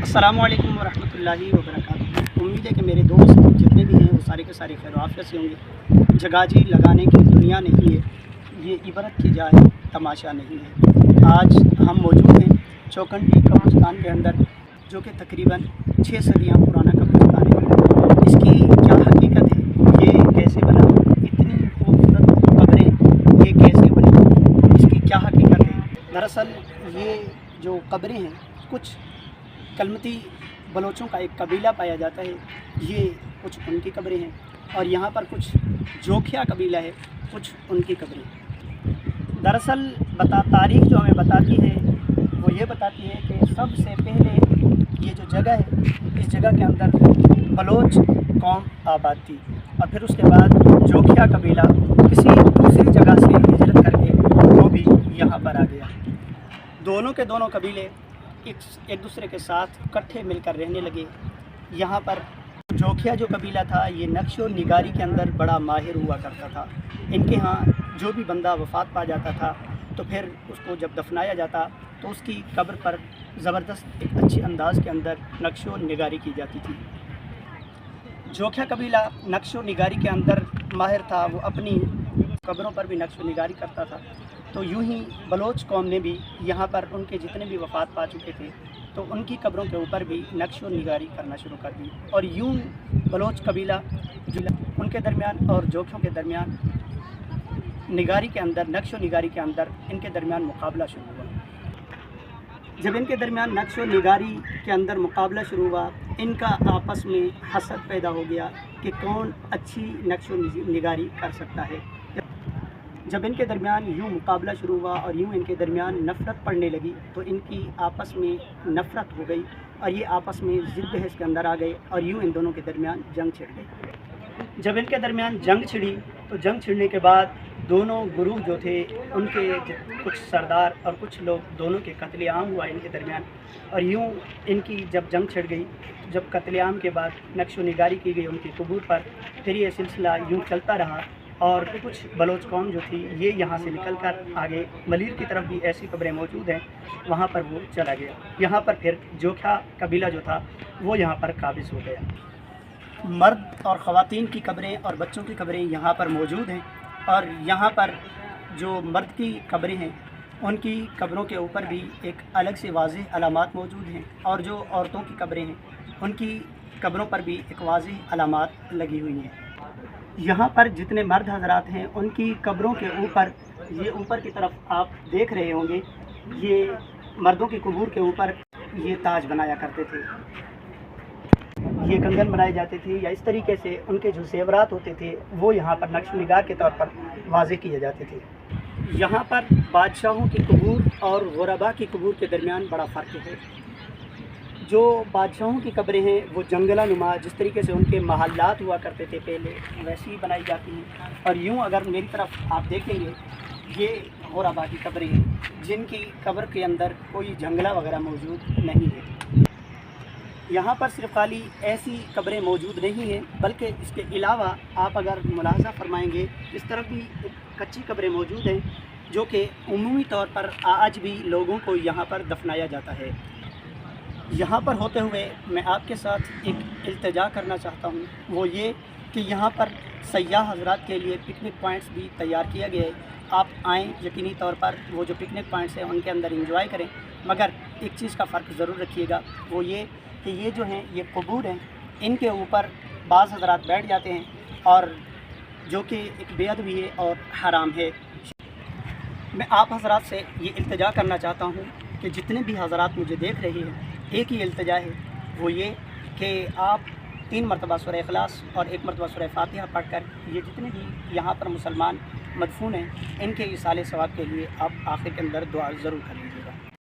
अस्सलामुअलैकुम वरहमतुल्लाहि वबरकातुहू। उम्मीद है कि मेरे दोस्त जितने भी हैं वो सारे के सारे खैर आफियत से होंगे। जगाजी लगाने की दुनिया नहीं है, ये इबरत की जाए तमाशा नहीं है। आज हम मौजूद हैं चौकंडी कब्रिस्तान के अंदर, जो कि तकरीबन 6 सदियाँ पुराना कब्रिस्तान है। इसकी क्या हकीकत है, ये कैसे बना, इतनी खूबसूरत कब्रें ये कैसे बनी, इसकी क्या हकीकत है। दरअसल ये जो कब्रें हैं, कुछ कलमती बलोचों का एक कबीला पाया जाता है, ये कुछ उनकी कब्रें हैं। और यहाँ पर कुछ जोखिया कबीला है, कुछ उनकी कब्रें। दरअसल तारीख़ जो हमें बताती है वो ये बताती है कि सबसे पहले ये जो जगह है, इस जगह के अंदर बलोच कौम आबाद थी, और फिर उसके बाद जोखिया कबीला किसी दूसरी जगह से हिजरत करके वो भी यहाँ पर आ गया। दोनों के दोनों कबीले एक दूसरे के साथ इकट्ठे मिलकर रहने लगे। यहाँ पर जोखिया जो कबीला था, ये नक्शो निगारी के अंदर बड़ा माहिर हुआ करता था। इनके यहाँ जो भी बंदा वफ़ात पा जाता था तो फिर उसको जब दफनाया जाता तो उसकी कब्र पर ज़बरदस्त एक अच्छे अंदाज़ के अंदर नक्शो निगारी की जाती थी। जोखिया कबीला नक्शो निगारी के अंदर माहिर था, वो अपनी कब्रों पर भी नक्शो निगारी करता था। तो यूं ही बलोच कौम ने भी यहाँ पर उनके जितने भी वफ़ात पा चुके थे तो उनकी कब्रों के ऊपर भी नक्शो निगारी करना शुरू कर दी। और यूं बलोच कबीला उनके दरमियान और जोखियों के दरमियान निगारी के अंदर, नक्शो निगारी के अंदर इनके दरमियान मुकाबला शुरू हुआ। जब इनके दरमियान नक्शो निगारी के अंदर मुकाबला शुरू हुआ, इनका आपस में हसद पैदा हो गया कि कौन अच्छी नक्शो निगारी कर सकता है। जब इनके दरमियान यूँ मुकाबला शुरू हुआ और यूँ इनके दरमियान नफ़रत पड़ने लगी, तो इनकी आपस में नफ़रत हो गई और ये आपस में ज़िद बहस के अंदर आ गए और यूँ इन दोनों के दरमियान जंग छिड़ गई। जब इनके दरमियान जंग छिड़ी तो जंग छिड़ने के बाद दोनों गुरूह जो थे, उनके कुछ सरदार और कुछ लोग, दोनों के कत्लेआम हुआ इनके दरमियान। और यूँ इनकी जब जंग छिड़ गई, जब कत्लेआम के बाद नक्शो निगारी की गई उनकी कबूर पर, फिर ये सिलसिला यूँ चलता रहा। और कुछ बलोच कौम जो थी ये यहाँ से निकल कर आगे मलीर की तरफ भी ऐसी कब्रें मौजूद हैं, वहाँ पर वो चला गया। यहाँ पर फिर जोखिया कबीला जो था वो यहाँ पर काबिज़ हो गया। मर्द और ख़वातीन की कब्रें और बच्चों की कब्रें यहाँ पर मौजूद हैं। और यहाँ पर जो मर्द की कब्रें हैं उनकी कब्रों के ऊपर भी एक अलग से वाज़ेह अलामात मौजूद हैं, और जो औरतों की कब्रें हैं उनकी कब्रों पर भी एक वाज़ेह अलामात लगी हुई हैं। यहाँ पर जितने मर्द हजरात हैं उनकी कब्रों के ऊपर, ये ऊपर की तरफ आप देख रहे होंगे, ये मर्दों की कबूर के ऊपर ये ताज बनाया करते थे, ये कंगन बनाए जाते थे, या इस तरीके से उनके जो ज़ेवरात होते थे वो यहाँ पर नक्श निगार के तौर पर वाज़े किए जाते थे। यहाँ पर बादशाहों की कबूर और गुरबा की कबूर के दरमियान बड़ा फ़र्क है। जो बादशाहों की कब्रें हैं वो जंगला नुमा, जिस तरीके से उनके महल्लात हुआ करते थे पहले, वैसी ही बनाई जाती हैं। और यूँ अगर मेरी तरफ आप देखेंगे, ये गुरबा की कब्रें हैं जिनकी कब्र के अंदर कोई जंगला वगैरह मौजूद नहीं है। यहाँ पर सिर्फ खाली ऐसी कब्रें मौजूद नहीं हैं, बल्कि इसके अलावा आप अगर मुलाहजा फरमाएँगे, इस तरफ भी कच्ची कब्रें मौजूद हैं जो कि उमूमी तौर पर आज भी लोगों को यहाँ पर दफनाया जाता है। यहाँ पर होते हुए मैं आपके साथ एक इल्तिजा करना चाहता हूँ, वो ये कि यहाँ पर सयाह हज़रात के लिए पिकनिक पॉइंट्स भी तैयार किया गया है। आप आएँ, यकीनी तौर पर वो जो पिकनिक पॉइंट्स हैं उनके अंदर एंजॉय करें, मगर एक चीज़ का फ़र्क ज़रूर रखिएगा, वो ये कि ये जो हैं ये कबूर हैं, इनके ऊपर बाज़ हज़रात बैठ जाते हैं, और जो कि एक बेअदबी है और हराम है। मैं आप हज़रात से ये इल्तिजा करना चाहता हूँ कि जितने भी हज़रात मुझे देख रहे हैं, एक ही इल्तिजा है, वो ये कि आप 3 मरतबा सूरह इखलास और 1 मरतबा सूरह फातिहा पढ़कर ये जितने भी यहाँ पर मुसलमान मदफून हैं, इनके इसाले सवाब के लिए आप आखिर के अंदर दुआ ज़रूर करें।